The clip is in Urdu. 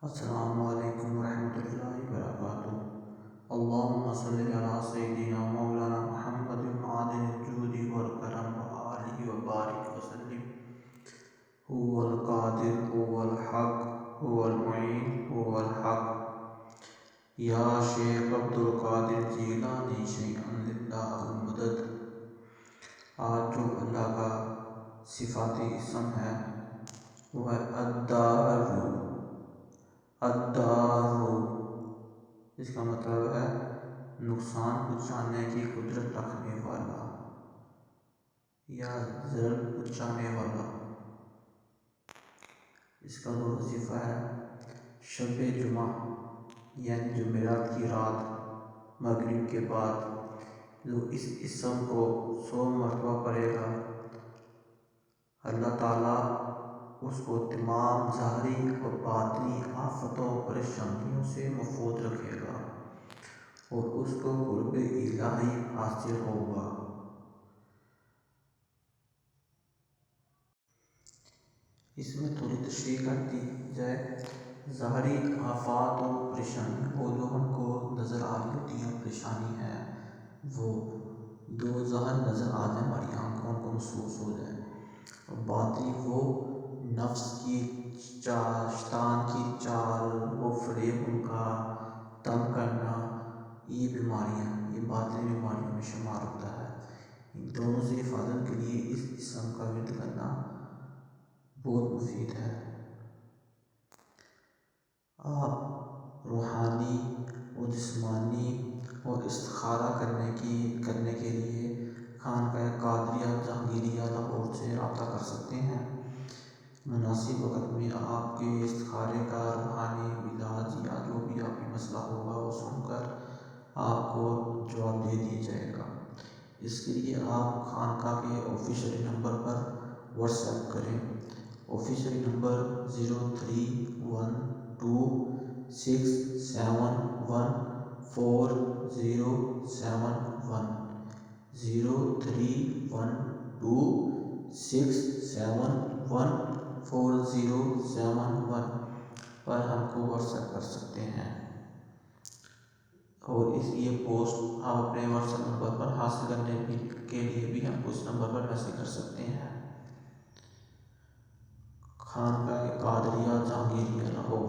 السلام علیکم ورحمۃ اللہ وبرکاتہ۔ اللہم صلی علی سیدنا مولانا محمد معدن الجود والکرم وآلہ وبارک وسلم۔ هو القادر هو الحق هو المعین هو الحق۔ یا شیخ عبد القادر جیلانی شیئا للہ المدد۔ آج جو اللہ کا صفاتی اسم ہے وہ ہے الدار۔ الدار اس کا مطلب ہے نقصان پہنچانے کی قدرت رکھنے والا یا ضرر پہنچانے والا۔ اس کا دو وظیفہ ہے شب جمعہ یعنی جمعرات کی رات مغرب کے بعد جو اس اسم کو 100 مرتبہ پڑھے گا اللہ تعالیٰ اس کو تمام ظاہری اور باطنی آفتوں و پریشانیوں سے محفوظ رکھے گا اور اس کو قرب الہی حاصل ہوگا۔ اس میں تھوڑی تشریح کر دی جائے۔ ظاہری آفات و پریشانی وہ جو ہم کو نظر آ رہی ہوتی ہیں پریشانی ہے وہ دو ظاہر نظر آ جائیں ہماری آنکھوں کو محسوس ہو جائے، اور باطنی وہ نفس کی چال شیطان کی چال وہ فریب ان کا تنگ کرنا، یہ بیماریاں یہ باطنی بیماریوں میں شمار ہوتا ہے۔ ان دونوں سے حفاظت کے لیے اس اسم کا ورد کرنا بہت مفید ہے۔ آپ روحانی و جسمانی اور استخارہ کرنے کے لیے خانقاہ قادریہ جہانگیریہ لاہور سے رابطہ کر سکتے ہیں۔ مناسب وقت میں آپ کے استخارے کا روحانی علاج یا جو بھی آپ کی مسئلہ ہوگا وہ سن کر آپ کو جواب دے دیا جائے گا۔ اس کے لیے آپ خانقاہ کے آفیشیل نمبر پر واٹس ایپ کریں۔ آفیشیل نمبر 03126714071031 0312671407 پر ہم کو واٹس ایپ کر سکتے ہیں، اور اس یہ پوسٹ آپ اپنے واٹس ایپ نمبر پر حاصل کرنے کے لیے بھی ہم کو اس نمبر پر میسج کر سکتے ہیں۔ خانقاہ قادریہ جہانگیریہ لاہور۔